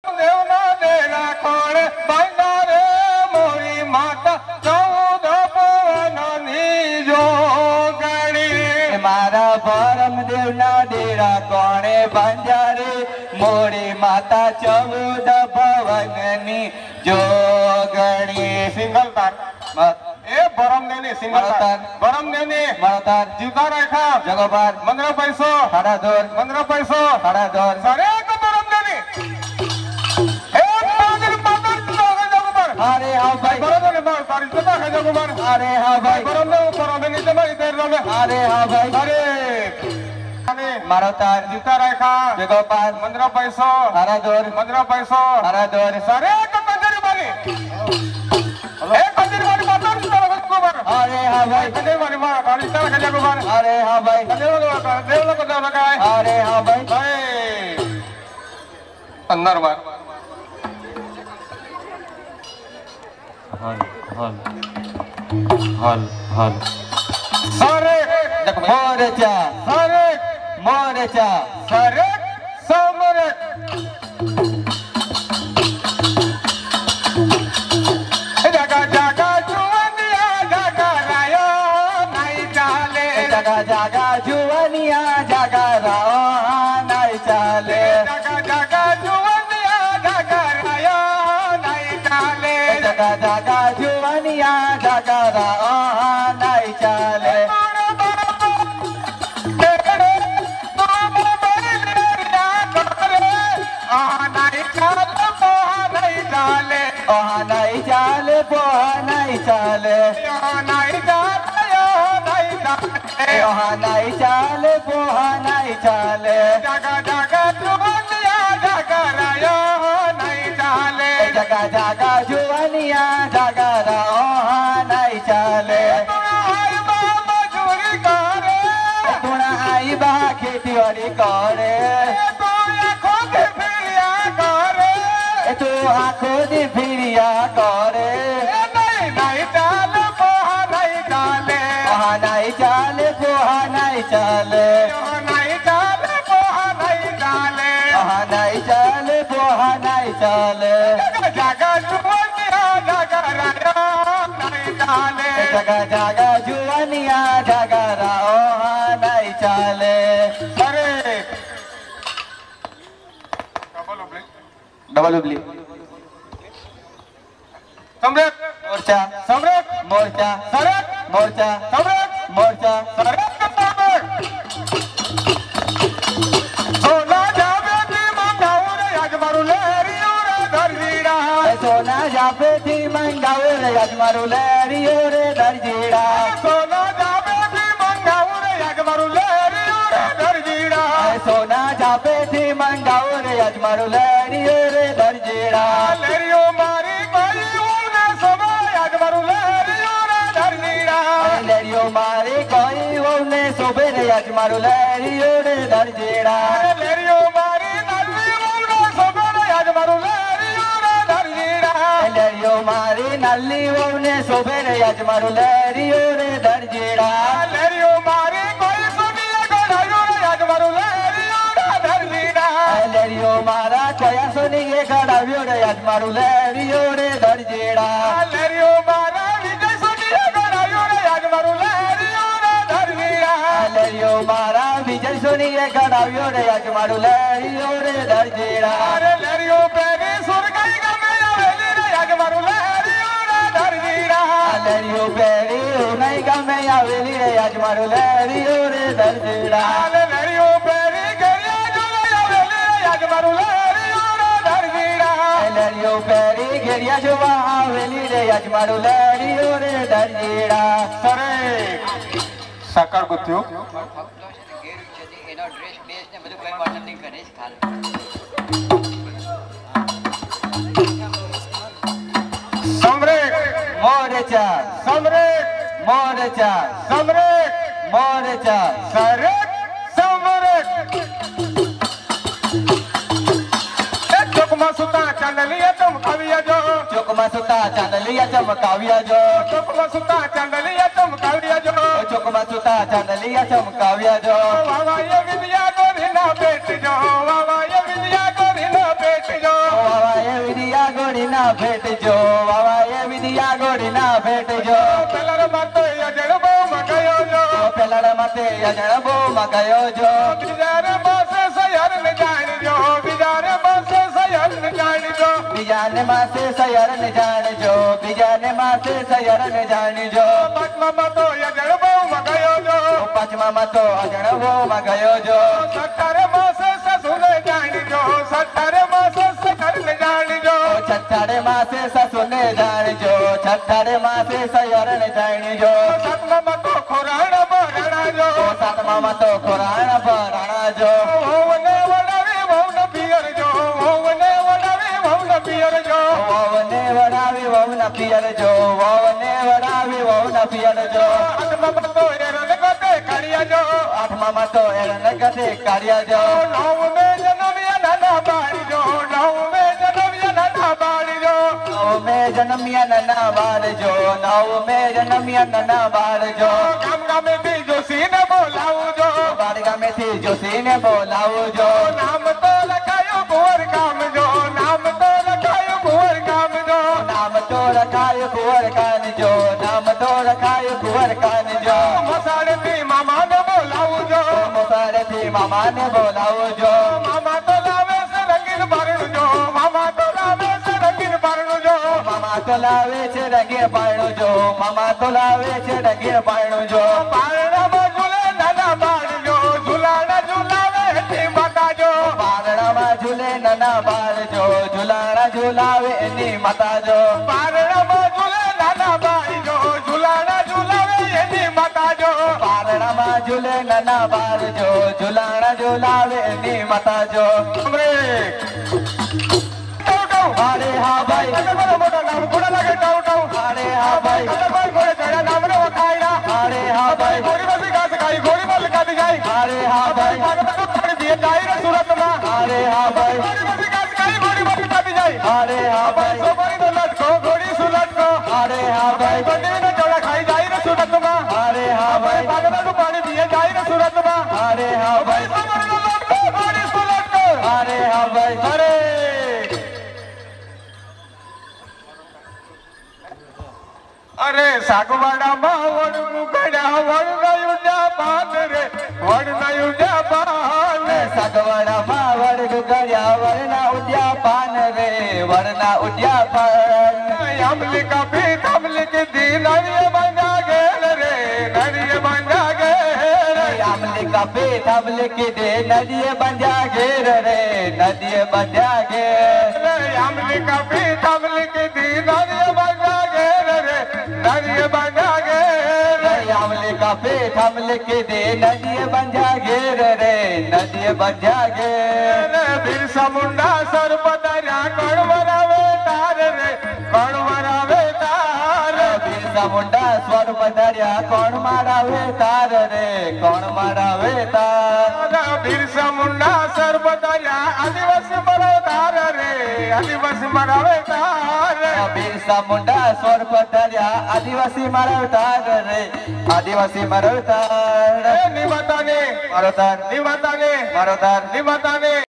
देवना देना कोण बांधा रे मोरी माता चौद पवननी जोगणी मारा परम देवना डेरा कोणे बांधा रे मोरी माता चौद पवननी जोगणी सिंगल तार ए बरम देवनी सिंगल तार बरम देवनी मरतार जीवता रेखा जगोबार 15 पैसो साड़ा दोर 15 पैसो साड़ा दोर सारे को बरम देवनी ए पागल पागल जोगे जगोबार अरे हाँ भाई बरम देवनी बार तारी जता है जगोबार अरे हाँ भाई बरम देवनी जमाई देर रमे अरे हाँ भाई अरे मरतार जीवता रेखा जगोबार 15 पैसो साड़ा दोर 15 पैसो साड़ा दोर सारे को कंजरी वाली ए कंजरी वाली माता जगोबार अरे हाँ भाई कंजरी वाली मां तारी जता है जगोबार अरे हाँ भाई देव को लगा है अरे हाँ भाई भाई अंदर बार हल हल हल हल सारे मोरचा सारे मोरचा सारे समरे जगा जगा जुवनिया जगा रायो नहीं चाले जगा जगा जुवनिया जगा राओ नहीं चाले जगा जगा जुवनिया जगा रायो नहीं चाले जगा जगा जुवनिया जगा राओ नहीं चाले ओहा नहीं चाले पोहा नहीं चाले ओहा नहीं चाले पोहा नहीं चाले जगा जगा जुवनिया जगा रायो नहीं चाले जगा जगा जुवनिया जगा राओ नहीं चाले मजूरी करे तुना आई बा खेती बाड़ी करे तू आँखों के फिरिया करे तू आँखों दी फिरिया करे नहीं नहीं चाल पोहा नहीं चाले पोहा नहीं चाले पोहा नहीं चाले नहीं चाल पोहा नहीं चाले पोहा नहीं चाले पोहा नहीं चाले जगा जुवनिया जगा रायो नहीं चाले जगा जगा जुवनिया जगा राओ नहीं चाले अरे डबल उबली सम्राट मोर्चा सम्राट मोर्चा सम्राट मोर्चा सम्राट मोर्चा सोना जावे ती मंगाऊर आज मारू लेरियो रे धरजीड़ा सोना जापे थी मंगाऊर आज मारू लेरियो रे धरजीड़ा सोना जावे ती मंगाऊर आज मारू लेरियो रे धरजीड़ा सोना जापे थी मंगाऊर आज मारू लेरियो रे धरजीड़ा लेरियो मारी कोई ऊने सबा आज मारू लेरियो रे धरजीड़ा लेरियो मारे कोई ओने सोबेरे आज मारू लेरियो रे धरजीड़ा लेरियो मारी नल्ली ऊने सबा आज मारू लेरियो रे धरजीड़ा लेरियो मारे नल्ली ओने सोबेरे आज मारू लेरियो रे धरजीड़ा लेरियो मारी कोई सुनिए गड़ायो रे आज मारू लेरियो रे धरजीड़ा लेरियो मारा कोया सोनी के गड़ावियो रे आज मारू लेरियो रे धरजीड़ा लेरियो मारा विजय सुनिए गड़ायो रे आज मारू लेरियो रे धरजीड़ा लेरियो मारा विजय सोनी के गड़ावियो रे आज मारू लेरियो रे धरजीड़ा अरे लेरियो पेरी सुरगई गमे आवेली रे आज मारू लेरियो रे धरजीड़ा लेरियो पेरी नहीं गमे आवेली रे आज मारू लेरियो रे धरजीड़ा लेरियो पेरी गरिया जुले आवेली रे आज मारू लेरियो रे धरजीड़ा लेरियो पेरी घेरिया जुवा आवेली रे आज मारू लेरियो रे धरजीड़ा सरे साकार गुत्यो એનો ડ્રેસ બેસ ને બધું કઈ વાતો નહીં કરે છે ખાલી सम्राट मोर्चा सम्राट मोर्चा सम्राट मोर्चा सम्राट सम्राट चुकमा सुता चंदलिया चमकाविया जो चुकमा सुता चांदलिया चमकाविया जो चुकमा सुता चंदलिया चमकाविया जो चुकमा सुता चांदलिया चमकाविया जो वावा ये विद्या को धिना पेट जो वावा ये विद्या को धिना पेट जो भेट जो बाबा ये विद्या गोड़ी ना भेट जो પેલા માતો યજણ બહુ મગયો જો પેલા માતે યજણ બહુ મગયો જો બીજારે માસે સયર ને જાણ જો બીજારે માસે સયર ને જાણ જો બીજાને માસે સયર ને જાણ જો બીજાને માસે સયર ને જાણ જો પાંચમા માતો યજણ બહુ મગયો જો પાંચમા માતો અજણ બહુ મગયો જો સત્તરે માસે સસુને જાણ જો સત્તરે માસે સકર ને જાણ જો છઠ્ઠારે માસે સસુને જાણ જો છઠ્ઠારે માસે સયર ને જાણ જો સાતમા માતો ખોરાણ બરાણા જો સાતમા માતો ખોરાણ ભરાણા જો વહુને વડાવી વહુને પિયર જો વહુને વડાવી વહુને પિયર જો વહુને વડાવી વહુના પિયર જો વહુને વડાવી વહુના પિયર જો આઠમા માતો એરન ગતે કાઢ્યા જો આઠમા માતો એરન ગતે કાઢ્યા જો નવમે જન્મ્યા નાના બાળી જો નવમે જન્મ્યા નાના બાળી જો નવમે જન્મ્યા નાના બાળ જો નવમે જન્મ્યા નાના બાળ જો ગામ ગામેથી જોશીને બોલાવું જો બાળ ગામેથી જોશીને બોલાવું જો નામ તો લખાયું કુંવર ગામ જો નામ તો લખાયું કુંવર ગામ જો નામ તો રખાય કુંવર કાન જો નામ તો રખાય કુંવર કાન જો મસાડેથી મામાને બોલાવું જો મોસાળેથી મામાને બોલાવું જો મામા તો લાવે છે રંગીન બારણું જો મામા તો લાવે છે રંગીન બારણું જો મામા તો લાવે છે રંગીન પારણું જો મામા તો લાવે છે રંગીન પારણું જો પારણામાં ઝૂલે નાના બાળ જો ઝૂલાણા ઝૂલાવે એની માતા જો પારણામાં ઝૂલે નાના બાળ જો ઝૂલાણા ઝૂલાવે એની માતા જો પારણામાં ઝૂલે નાના બાળ જો ઝૂલાણા ઝૂલાવે એની માતા જો પારણામાં ઝૂલે નાના બાળ જો ઝૂલાણા ઝૂલાવે એની માતા જો અરે હા ભાઈ મોટા નામ ઘોડા લાગે ટાઉ ટાઉ અરે હા ભાઈ ભાઈ ઘોડે ચડ્યા નામને વખાયડા અરે હા ભાઈ ઘોડી બસી ઘાસ ખાઈ ઘોડી માં લગાડી જાય અરે હા ભાઈ જાય રે સુરતમાં અરે હા ભાઈ ઘોડી બસી ઘાસ ખાઈ ઘોડી માં લગાડી જાય અરે હા ભાઈ સોપારી નો લટકો ઘોડી સુલટકો અરે હા ભાઈ બંને ચોળા ખાઈ જાય રે સુરતમાં અરે હા ભાઈ પાગલાનું પાણી પીએ જાય રે સુરતમાં અરે હા ભાઈ સોપારી નો લટકો ઘોડી સુલટકો અરે હા ભાઈ અરે અરે સાગવાડામાં વડનું કડ્યા વડનાયું જાપાન રે વડનાયું જાપાન સાગવાડામાં વડ ગળ્યા વરના ઉદ્યાપાન રે વરના ઉદ્યાપાન અમલી કાપી તમલી કીધી નળીએ બાંધા ગેલ રે નળીએ બાંધા ગેલ આમલી કાપે થામલે કીધે નદીએ બંધ્યા ઘેર રે નદીએ બંધ્યા ઘેર અમલી કાપી તમલી કીધી નળીએ બાંધા ગેલ રે નળીએ બાંધા ગેલ આમલી કાપે થામલે કીધે નદીએ બંધ્યા ઘેર રે નદીએ બંધ્યા ઘેર બિરસા મુંડા સર પધાર્યા કણ વરાવે તાર રે કણ વરાવે તાર બિરસા મુંડા સ્વર પધાર્યા કોણ મારાવે તાર રે કોણ મારાવે તાર બિરસા મુંડા સર પધાર્યા આદિવાસી મરાવે તાર રે આદિવાસી મરાવે તાર બિરસા મુંડા સ્વર પધાર્યા આદિવાસી મારાવે તાર રે આદિવાસી મારાવે તાર નિવાતાને મારો તાર નિવાતાને મારો તાર નિવાતાને